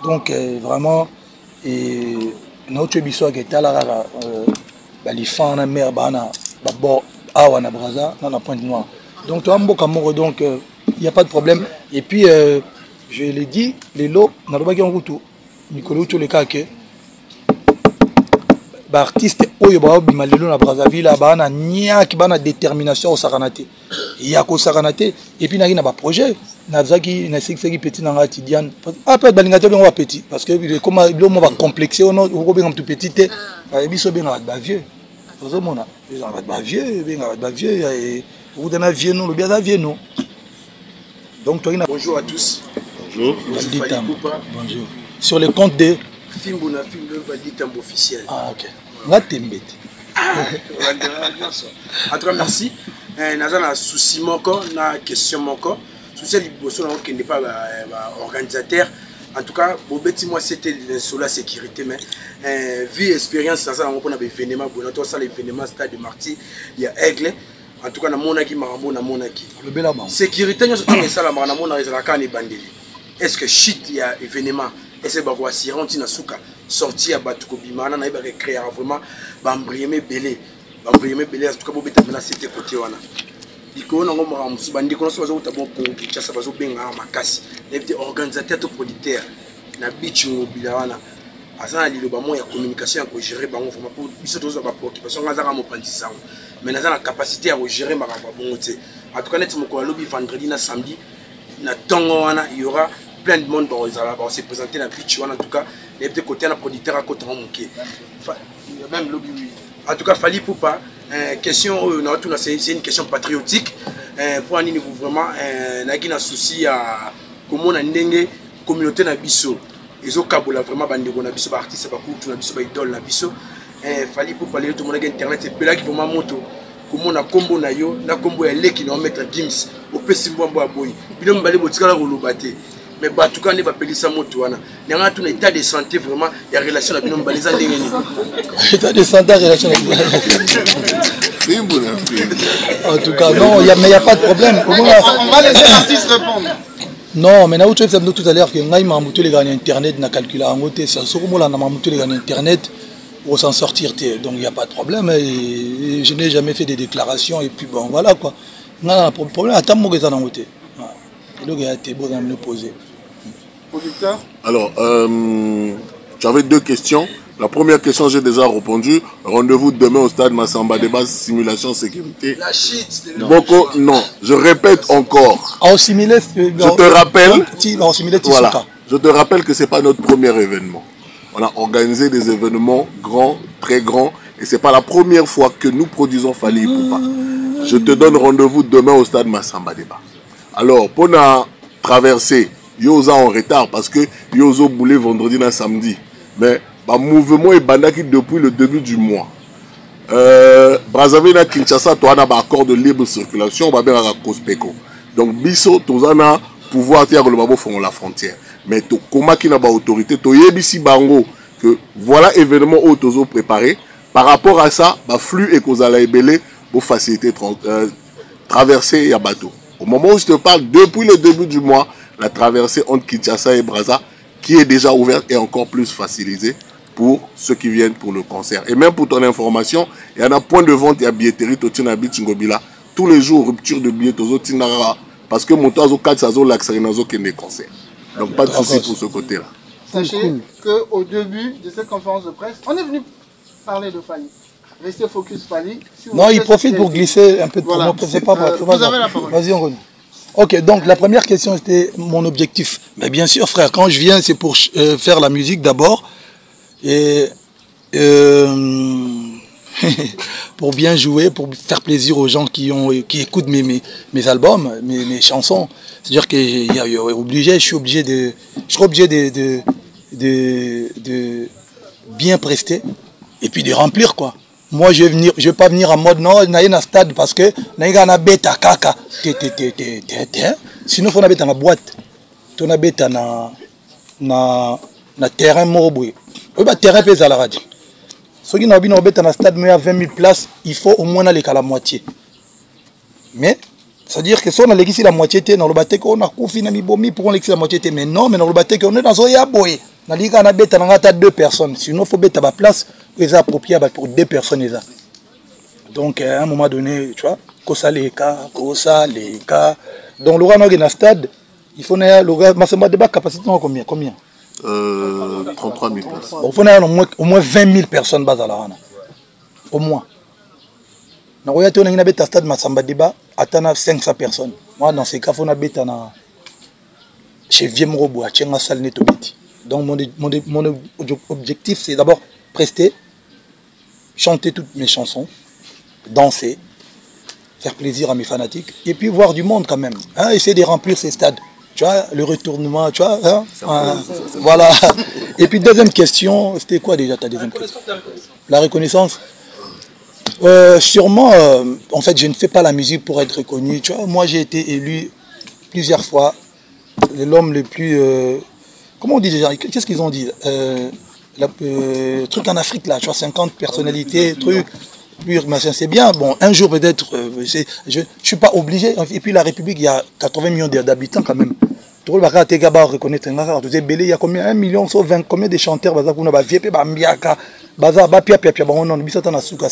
Donc vraiment, notre Bisso qui est à la les fans na mer bana babo awa na Brazza na Pointe Noire. Donc toi mboka moko donc il y a pas de problème et puis je l'ai dit les lots na lobaki en route Nicolas to le cas que ba artiste oyo ba bima lelo na Brazzaville bana niaki bana détermination au saranate il y a ko saranate et puis na ba projet na zaki na sexy petit na Tidiane après balingato on va petit parce que comme le mo va complexer on ko bien tout petit et biso bien ba vieux. Vous avez vieux, et vous avez vieux, non, le bien vieux, non. Donc, toi, bonjour à tous. Bonjour. Bonjour. Sur le compte de Fimbona Fimbo Valitambo officiel. Ah, ok. Là, t'es bête. En tout cas, merci. Nous avons un souci, une question. Souci, qui n'est pas organisateur. En tout cas, moi c'était sur la sécurité, mais vu expérience, ça on a des événements, on a ça l'événement stade de Marty, il y a Aigle. En tout cas, na monaki marambo na monaki. Le bel amant. Sécurité, nous sommes ça la marambo na la cane bandeli. Est-ce que shit il y a événement? Est-ce que bah quoi si on tina souka sortir à batuko bimana na iba créer vraiment bambrieme belé, bambrieme belé en tout cas bo beta na c'était côté wana. Ikono ngo marambo bandi kono so bazo tabo ko kichasa bazo benga makasi. Les organisateurs to producteurs na bicho bilawana azana liloba mo ya communication ko gérer bango vraiment pour biso tozo ba préoccupation ngazaka mo pandisa mais na la capacité à gérer makambo bongo te en tout cas net moko lobby vendredi na samedi na tongo wana il y aura plein de monde dans les on s'est présenté na bicho wana en tout cas les deux côtés na producteur à côté moké même lobby en tout cas Fally Ipupa question c'est une question patriotique pour un niveau vraiment naki na souci à comment on a une communauté na biso ils ont kabola vraiment bandeko na biso ba artiste ba kutu na biso ba idole na biso Fally Ipupa les tout le monde internet c'est belaki vraiment moto comment na combo na yo na combo ya leki na mettre Gims au pesi mbombo ya boy bino mbale botikala kolobate mais bato quand ne va pelisa moto wana nanga tout état de santé vraiment ya relation na bino mbale za ndenge ni état de santé relation en tout cas non mais il y a pas de problème on va laisser l'artiste répondre. Non, mais tout à l'heure que ngai mamuto les gars internet na calculer en côté ça surtout là na mamuto les gars internet pour s'en sortir donc il y a pas de problème et je n'ai jamais fait des déclarations et puis bon voilà quoi. Non problème attends moi que ça na côté. Le gars était beau dans me le poser. Producteur. Alors j'avais deux questions. La première question, j'ai déjà répondu. Rendez-vous demain au stade Massamba Débat, simulation sécurité. La shit. Boko, non, je répète encore. Je te rappelle. Voilà. Je te rappelle que c'est pas notre premier événement. On a organisé des événements grands, très grands, et c'est pas la première fois que nous produisons Fally Ipupa. Je te donne rendez-vous demain au stade Massamba Débat. Alors, pour la traversée, Yoza en retard parce que Yozo boulait vendredi et samedi. Mais le mouvement est bandaki depuis le début du mois. Brazzaville et Kinshasa, tu as un accord de libre circulation, on va bien à Cospeko. Donc, Bisso, tu as un pouvoir de le babo font la frontière. Mais tu comment qui n'a pas autorité, tu as bango que voilà événement où tu as préparé. Par rapport à ça, le flux est qu'aux allez belé pour faciliter traverser ya bateau. Au moment où je te parle, depuis le début du mois, la traversée entre Kinshasa et Brazza, qui est déjà ouverte et encore plus facilitée pour ceux qui viennent pour le concert. Et même pour ton information, il y a un point de vente, il y a billetterie, tous les jours, rupture de billets, parce que mon toazo 4 sazo l'accélération qui est des concerts. Donc pas de souci pour ce côté-là. Sachez qu'au début de cette conférence de presse, on est venu parler de Fally. Restez focus Fally. Si non, il profite pour glisser un peu de voilà. Vous avez la parole. Vas-y, on revient. Ok, donc la première question c'était mon objectif. Mais bien sûr, frère, quand je viens, c'est pour faire la musique d'abord. Et pour bien jouer, pour faire plaisir aux gens qui écoutent mes albums, mes chansons. C'est-à-dire que je suis obligé de bien prester et puis de remplir quoi. Moi je vais pas venir en mode non, na un stade parce que na na beta kaka. Sinon faut na beta na boîte. Tu na beta na terrain mobile. Ba terrain pèse à la radio. Ceux qui n'ont pas beta na stade mais à 20 000 places, il faut au moins aller à la moitié. Mais c'est-à-dire que si on a l'église la moitié, dans le bateau on a confiné mi bomi pour l'église la moitié, mais non, mais dans le bateau on est dans un yaboy. Na liga na beta na ngata 2 personnes. Sinon faut beta ba place les appropriés pour 2 personnes. Donc à un moment donné, tu vois, kosa les cas. Donc le roi dans un stade, il faut na le gars Massamba Débat capacité combien 33 000 places. Il faut na au moins 20 000 personnes bas à la rana. Au moins. Na roya to na beta stade Massamba Débat atana 500 personnes. Moi dans ces cas faut na beta na chez Vieux Mrobo à Tchenga Sal Netobiti. Donc mon objectif c'est d'abord prester, chanter toutes mes chansons, danser, faire plaisir à mes fanatiques et puis voir du monde quand même, hein, essayer de remplir ces stades, tu vois, le retournement, tu vois, hein, voilà. Et puis deuxième question, c'était quoi déjà ta deuxième question? La reconnaissance. Sûrement, en fait, je ne fais pas la musique pour être reconnu, tu vois. Moi, j'ai été élu plusieurs fois l'homme le plus comment on dit déjà? Qu'est-ce qu'ils ont dit? Truc en Afrique là, tu vois, 50 personnalités, truc. C'est bien. Bon, un jour peut-être, je ne suis pas obligé. Et puis la République, il y a 80 millions d'habitants quand même. Il y a combien? 1 million, 20, combien de chanteurs? C'est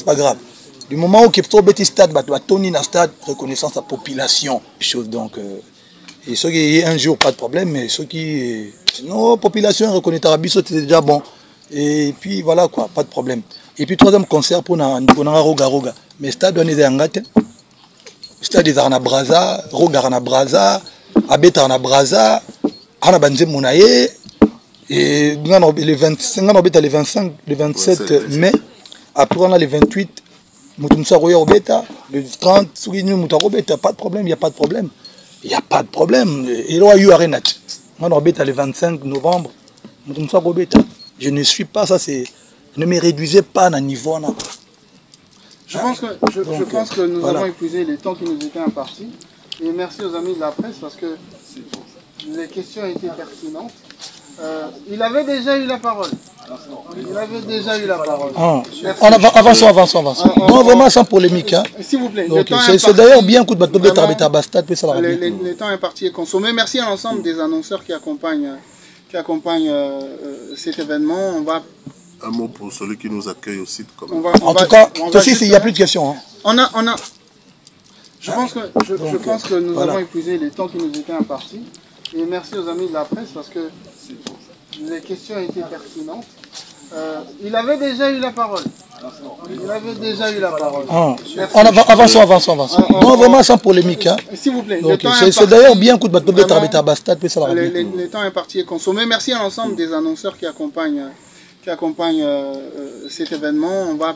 pas grave. Du moment où il y a un petit stade, reconnaissance à la population. Donc, et ceux qui un jour, pas de problème, mais ceux qui. Sinon, population reconnaît Tarabiso, c'est déjà bon. Et puis voilà quoi, pas de problème. Et puis troisième concert pour Roga. Mais stade on est en gâte. Stade est en Braza, Roga en Braza, Abeta en Braza, Ana Banze Mounaye. Et les 25, on a les 25, le 27 mai. Après on a les 28, Moutoumsa Roya Obeta, le 30, Souginu Moutarobeta, pas de problème, il n'y a pas de problème. Il n'y a pas de problème. Et là, il y a eu on a le 25 novembre. Je ne suis pas, ça c'est. Ne me réduisez pas à un niveau. Je pense que nous avons épuisé les temps qui nous étaient impartis. Et merci aux amis de la presse parce que les questions étaient pertinentes. Il avait déjà eu la parole. Avançons. Non, vraiment sans polémique. Hein. S'il vous plaît. C'est d'ailleurs bien coup de les temps impartis est consommé. Merci à l'ensemble des annonceurs qui accompagnent cet événement. On va... Un mot pour celui qui nous accueille au site. En tout cas, il n'y a plus de questions. Hein. Je pense que nous avons épuisé les temps qui nous étaient impartis. Et merci aux amis de la presse parce que les questions étaient pertinentes. Il avait déjà eu la parole. Avançons. Non, vraiment sans polémique. Hein. S'il vous plaît. C'est d'ailleurs bien coup de les temps impartis est consommé. Merci à l'ensemble des annonceurs qui accompagnent cet événement. On va...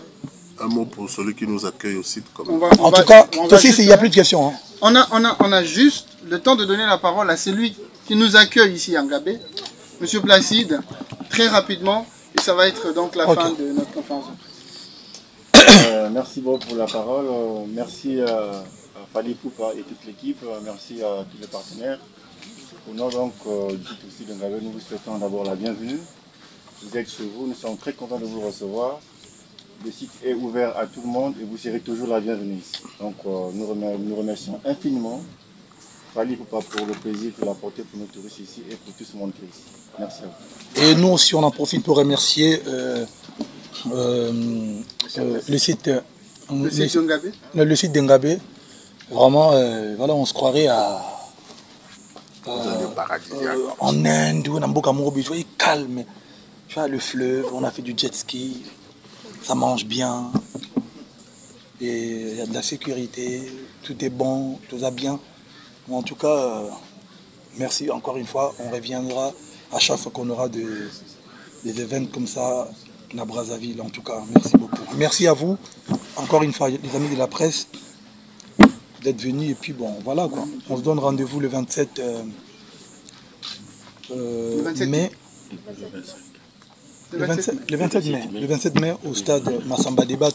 Un mot pour celui qui nous accueille au site. En tout cas, il n'y a plus de questions. Hein. On a juste le temps de donner la parole à celui qui nous accueille ici à Ngabé, Monsieur Placide, très rapidement, et ça va être donc la fin de notre conférence de presse. Merci beaucoup pour la parole. Merci à Fally Ipupa et toute l'équipe. Merci à tous les partenaires. Au nom donc du site aussi de Ngabé, nous vous souhaitons d'abord la bienvenue. Vous êtes chez vous, nous sommes très contents de vous recevoir. Le site est ouvert à tout le monde et vous serez toujours la bienvenue ici. Donc nous remercions infiniment Fally Ipupa pour le plaisir qu'il a apporté pour nos touristes ici et pour tout ce monde qui est ici. Merci à vous. Et nous aussi on en profite pour remercier le site d'Ngabé. Vraiment, voilà, on se croirait en Inde, ou en calme. Tu vois, le fleuve, on a fait du jet ski, ça mange bien, et il y a de la sécurité, tout est bon, tout va bien. En tout cas, merci encore une fois, on reviendra à chaque fois qu'on aura des événements comme ça à Brazzaville. En tout cas, merci beaucoup. Merci à vous, encore une fois, les amis de la presse, d'être venus. Et puis bon, voilà quoi, on se donne rendez-vous le 27 mai. Le 27 mai au stade Massamba Débat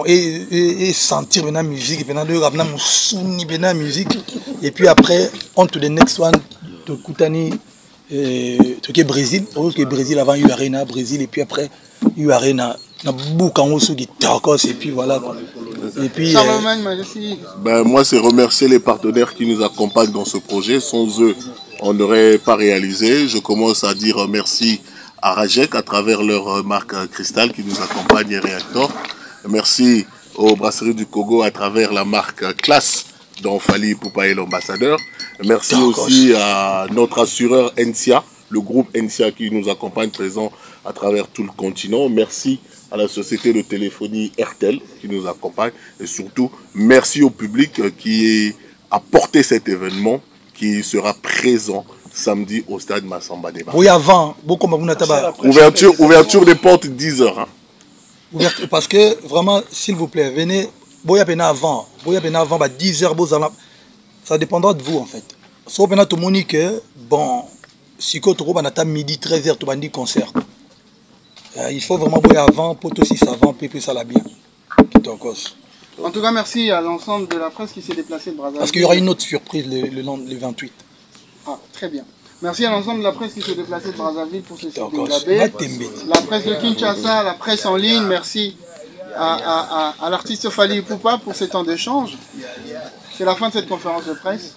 et sentir la musique et puis après on to the next one to Koutani to Brésil avant eu Arena Brésil et puis après eu Arena na Boukango sous du Tacos et puis voilà et puis moi c'est remercier les partenaires qui nous accompagnent dans ce projet. Sans eux on n'aurait pas réalisé. Je commence à dire merci à Rajek à travers leur marque Cristal qui nous accompagne et Reactor. Merci aux brasseries du Congo à travers la marque Classe dont Fally Ipupa est l'ambassadeur. Merci aussi à notre assureur NCA, le groupe NCA qui nous accompagne présent à travers tout le continent. Merci à la société de téléphonie RTL qui nous accompagne. Et surtout, merci au public qui a porté cet événement qui sera présent samedi au stade Massamba Débat. Oui, avant, ouverture des portes 10h. Hein. Parce que vraiment, s'il vous plaît, venez, avant 10h, ça dépendra de vous en fait. Sauf que tout le monde que, bon, si tu as midi 13h, tu as dit concert. Il faut vraiment boire avant, pour aussi ça avant, puis ça la bien. En tout cas, merci à l'ensemble de la presse qui s'est déplacée de Brazzaville. Parce qu'il y aura une autre surprise le 28. Ah, très bien. Merci à l'ensemble de la presse qui s'est déplacée de Brazzaville pour ce site d'Ngabé. La presse de Kinshasa, la presse en ligne. Merci à l'artiste Fally Ipupa pour ces temps d'échange. C'est la fin de cette conférence de presse.